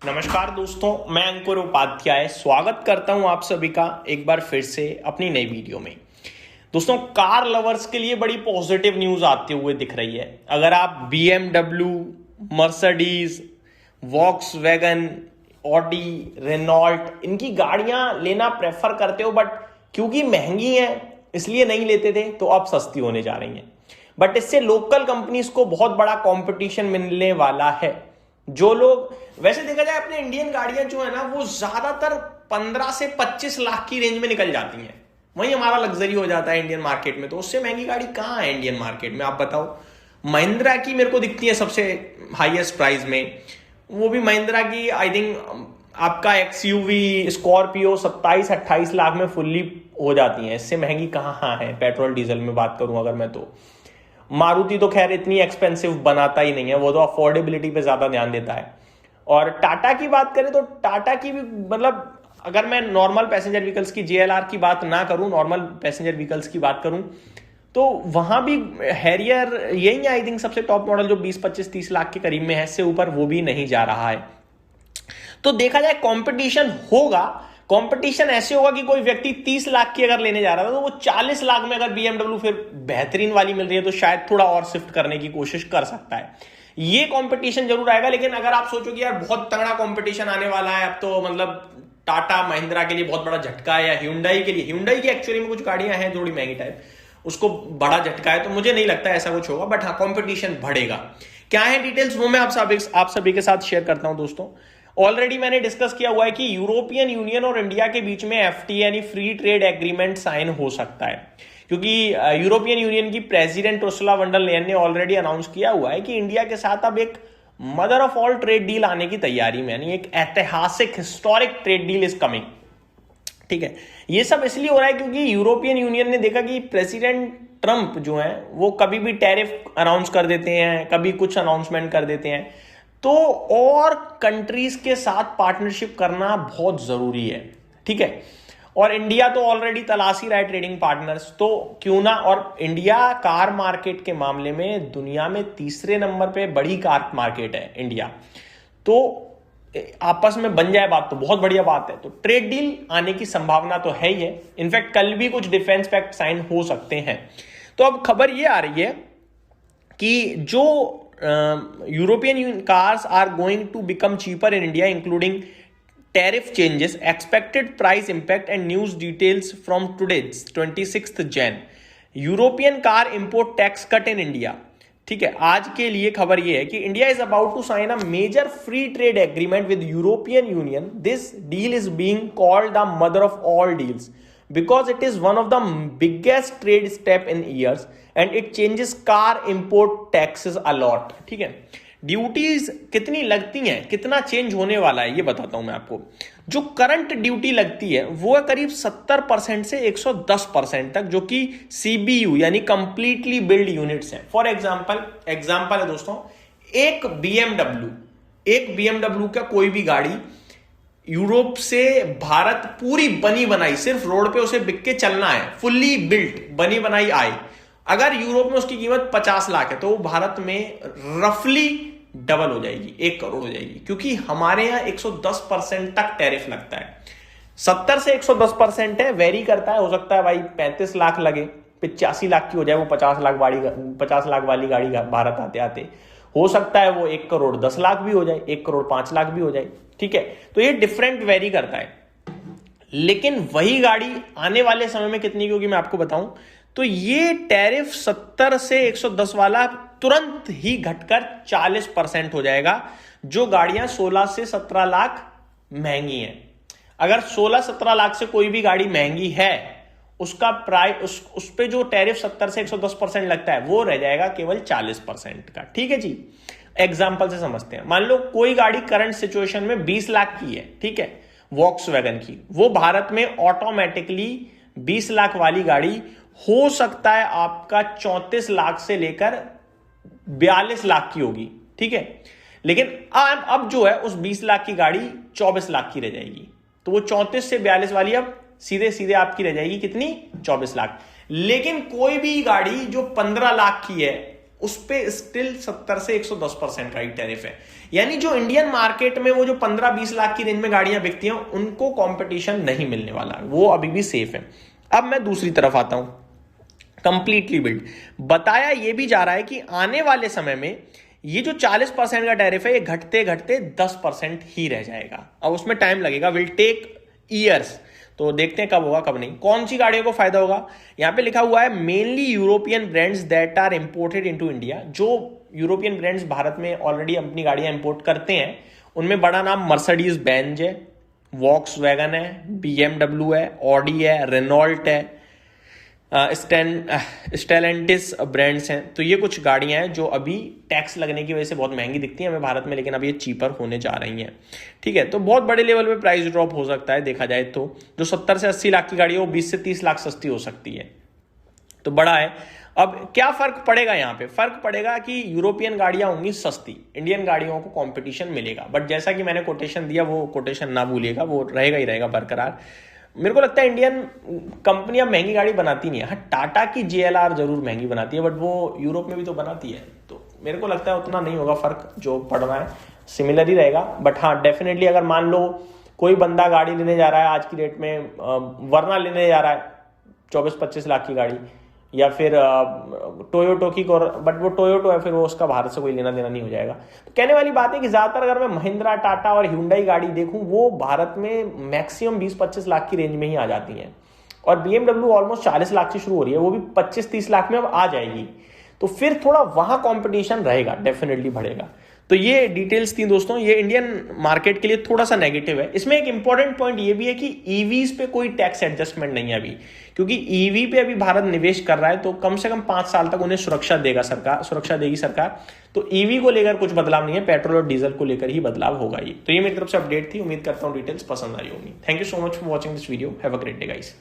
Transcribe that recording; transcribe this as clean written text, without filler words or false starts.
नमस्कार दोस्तों, मैं अंकुर उपाध्याय स्वागत करता हूं आप सभी का एक बार फिर से अपनी नई वीडियो में। दोस्तों, कार लवर्स के लिए बड़ी पॉजिटिव न्यूज आते हुए दिख रही है। अगर आप BMW, Mercedes, Volkswagen, Audi, Renault इनकी गाड़ियां लेना प्रेफर करते हो बट क्योंकि महंगी हैं इसलिए नहीं लेते थे, तो अब सस्ती होने जा रही हैं। बट इससे लोकल कंपनीज को बहुत बड़ा कंपटीशन मिलने वाला है। जो लोग वैसे देखा जाए अपने इंडियन गाड़ियां जो है ना, वो ज्यादातर 15 से 25 लाख की रेंज में निकल जाती हैं। वही हमारा लग्जरी हो जाता है इंडियन मार्केट में। तो उससे महंगी गाड़ी कहां है इंडियन मार्केट में, आप बताओ। महिंद्रा की मेरे को दिखती है सबसे हाईएस्ट प्राइस में, वो भी महिंद्रा की आई थिंक आपका XUV स्कॉर्पियो 27-28 लाख में फुल्ली हो जाती है। इससे महंगी कहां है पेट्रोल डीजल में बात करूं अगर मैं तो। मारुति तो खैर इतनी एक्सपेंसिव बनाता ही नहीं है, वो तो अफोर्डेबिलिटी पे ज्यादा ध्यान देता है। और टाटा की बात करें तो टाटा की भी मतलब अगर मैं नॉर्मल पैसेंजर व्हीकल्स की JLR की बात ना करूं, नॉर्मल पैसेंजर व्हीकल्स की बात करूं तो वहां भी हैरियर यही है आई थिंक सबसे टॉप मॉडल, जो 20-25-30 लाख के करीब में है। इससे ऊपर वो भी नहीं जा रहा है। तो देखा जाए कंपटीशन होगा। कंपटीशन ऐसे होगा कि कोई व्यक्ति 30 लाख की अगर लेने जा रहा था तो वो 40 लाख में अगर BMW फिर बेहतरीन वाली मिल रही है तो शायद थोड़ा और शिफ्ट करने की कोशिश कर सकता है। ये कंपटीशन जरूर आएगा। लेकिन अगर आप सोचो कि यार बहुत तगड़ा कंपटीशन आने वाला है, अब तो मतलब टाटा महिंद्रा के लिए बहुत बड़ा झटका है, या ह्यूंडई के लिए, ह्यूंडई की एक्चुअली में कुछ गाड़ियां हैं थोड़ी महंगी टाइप, उसको बड़ा झटका है, तो मुझे नहीं लगता ऐसा कुछ होगा। बट हाँ, कंपटीशन बढ़ेगा। क्या है डिटेल्स वो मैं आप सभी के साथ शेयर करता हूं दोस्तों। ऑलरेडी मैंने डिस्कस किया हुआ है कि यूरोपियन यूनियन और इंडिया के बीच में FTA यानी फ्री ट्रेड एग्रीमेंट साइन हो सकता है, क्योंकि यूरोपियन यूनियन की president Ursula von der Leyen ने ऑलरेडी अनाउंस किया हुआ है कि इंडिया के साथ अब एक mother of all trade deal आने की तैयारी में, यानी एक ऐतिहासिक historic trade deal is coming. ठीक है, ये सब इसलिए हो रहा है क्योंकि यूरोपियन यूनियन ने देखा कि प्रेसिडेंट ट्रंप जो है वो कभी भी टैरिफ अनाउंस कर देते हैं, कभी कुछ अनाउंसमेंट कर देते हैं, तो और कंट्रीज के साथ पार्टनरशिप करना बहुत जरूरी है। ठीक है, और इंडिया तो ऑलरेडी तलाश ही रहा है ट्रेडिंग पार्टनर्स, तो क्यों ना। और इंडिया कार मार्केट के मामले में दुनिया में तीसरे नंबर पे बड़ी कार मार्केट है इंडिया, तो आपस में बन जाए बात तो बहुत बढ़िया बात है। तो ट्रेड डील आने की संभावना तो है ही है। इनफैक्ट कल भी कुछ डिफेंस पैक्ट साइन हो सकते हैं। तो अब खबर ये आ रही है कि जो European cars are going to become cheaper in India, including tariff changes, expected price impact and news details from today's 26th Jan. European car import tax cut in India. ठीक है, आज के लिए खबर यह है कि India is about to sign a major free trade agreement with European Union. This deal is being called the mother of all deals because it is one of the biggest trade step in years and it changes car import taxes a lot. ठीक है, duties कितनी लगती हैं, कितना change होने वाला है ये बताता हूं मैं आपको। जो करंट ड्यूटी लगती है वो है करीब 70% से 110% तक, जो कि CBU यानी कंप्लीटली बिल्ड यूनिट्स हैं। फॉर एग्जाम्पल है दोस्तों, एक BMW का कोई भी गाड़ी यूरोप से भारत पूरी बनी बनाई, सिर्फ रोड पे उसे बिक के चलना है, फुल्ली बिल्ट बनी बनाई आए, अगर यूरोप में उसकी कीमत 50 लाख है तो वो भारत में रफली डबल हो जाएगी, 1 करोड़ हो जाएगी। क्योंकि हमारे यहां 110% तक टैरिफ लगता है। 70 से 110% है, वेरी करता है। हो सकता है भाई 35 लाख लगे, 85 लाख की हो जाए वो 50 लाख वाली गाड़ी भारत आते आते। हो सकता है वो 1 करोड़ 10 लाख भी हो जाए, 1 करोड़ 5 लाख भी हो जाए। ठीक है, तो ये डिफरेंट वेरी करता है। लेकिन वही गाड़ी आने वाले समय में कितनी की होगी मैं आपको बताऊं तो ये टैरिफ 70 से 110 वाला तुरंत ही घटकर 40% हो जाएगा, जो गाड़ियां 16 से 17 लाख महंगी हैं। अगर 16-17 लाख से कोई भी गाड़ी महंगी है, उसका प्राइस उस पे जो टैरिफ 70 से 110% लगता है वो रह जाएगा केवल 40% का। ठीक है जी, एग्जाम्पल से समझते हैं। मान लो कोई गाड़ी करंट सिचुएशन में 20 लाख की है, ठीक है, वॉक्सवैगन की, वो भारत में ऑटोमेटिकली 20 लाख वाली गाड़ी हो सकता है आपका 34 लाख से लेकर 42 लाख की होगी। ठीक है, लेकिन अब जो है उस 20 लाख की गाड़ी 24 लाख की रह जाएगी, तो वो 34 से 42 वाली अब सीधे सीधे आपकी रह जाएगी कितनी, 24 लाख। लेकिन कोई भी गाड़ी जो 15 लाख की है उस पे स्टिल 70 से 110% का ही टैरिफ है। यानी जो इंडियन मार्केट में वो जो 15-20 लाख की रेंज में गाड़ियां बिकती हैं उनको कंपटीशन नहीं मिलने वाला, वो अभी भी सेफ है। अब मैं दूसरी तरफ आता हूं, कंप्लीटली बिल्ड। बताया ये भी जा रहा है कि आने वाले समय में ये जो 40% का टैरिफ है ये घटते घटते 10% ही रह जाएगा। अब उसमें टाइम लगेगा, विल टेक ईयर्स। तो देखते हैं कब होगा कब नहीं। कौन सी गाड़ियों को फायदा होगा, यहां पे लिखा हुआ है mainly European brands that are imported into India. जो यूरोपियन ब्रांड्स भारत में ऑलरेडी अपनी गाड़ियां इंपोर्ट करते हैं उनमें बड़ा नाम मर्सिडीज बेंज है, वॉक्सवैगन है, बीएमडब्ल्यू है, ऑडी है, रेनॉल्ट है, स्टेलेंटिस ब्रांड्स हैं। तो ये कुछ गाड़ियां हैं जो अभी टैक्स लगने की वजह से बहुत महंगी दिखती हैं हमें भारत में, लेकिन अब ये चीपर होने जा रही हैं। ठीक है, तो बहुत बड़े लेवल पे प्राइस ड्रॉप हो सकता है देखा जाए तो। जो 70 से 80 लाख की गाड़ी है वो 20 से 30 लाख सस्ती हो सकती है, तो बड़ा है। अब क्या फर्क पड़ेगा, यहाँ पे फर्क पड़ेगा कि यूरोपियन गाड़ियां होंगी सस्ती, इंडियन गाड़ियों को कंपटीशन मिलेगा। बट जैसा कि मैंने कोटेशन दिया वो कोटेशन ना भूलिएगा, वो रहेगा ही रहेगा बरकरार। मेरे को लगता है इंडियन कंपनियां महंगी गाड़ी बनाती नहीं है। हाँ, टाटा की JLR जरूर महंगी बनाती है, बट वो यूरोप में भी तो बनाती है, तो मेरे को लगता है उतना नहीं होगा फर्क जो पड़ रहा है, सिमिलर ही रहेगा। बट हाँ, डेफिनेटली अगर मान लो कोई बंदा गाड़ी लेने जा रहा है आज की डेट में, वरना लेने जा रहा है 24-25 लाख की गाड़ी, या फिर टोयोटो की, बट वो टोयोटो है, फिर वो उसका भारत से कोई लेना देना नहीं हो जाएगा। तो कहने वाली बात है कि ज्यादातर अगर मैं महिंद्रा, टाटा और ह्युंडई गाड़ी देखूं वो भारत में मैक्सिमम 20-25 लाख की रेंज में ही आ जाती हैं, और BMW ऑलमोस्ट 40 लाख से शुरू हो रही है, वो भी 25-30 लाख में अब आ जाएगी। तो फिर थोड़ा वहां कंपटीशन रहेगा, डेफिनेटली बढ़ेगा। तो ये डिटेल्स थी दोस्तों, ये इंडियन मार्केट के लिए थोड़ा सा नेगेटिव है। इसमें एक इंपॉर्टेंट पॉइंट ये भी है कि ईवीज पे कोई टैक्स एडजस्टमेंट नहीं है अभी, क्योंकि ईवी पे अभी भारत निवेश कर रहा है, तो कम से कम 5 साल तक उन्हें सुरक्षा देगी सरकार। तो ईवी को लेकर कुछ बदलाव नहीं है, पेट्रोल और डीजल को लेकर ही बदलाव होगा ये। तो ये मेरी तरफ से अपडेट थी, उम्मीद करता हूँ डिटेल्स पसंद आई होगी। Thank you so much for watching this video, have a great day guys.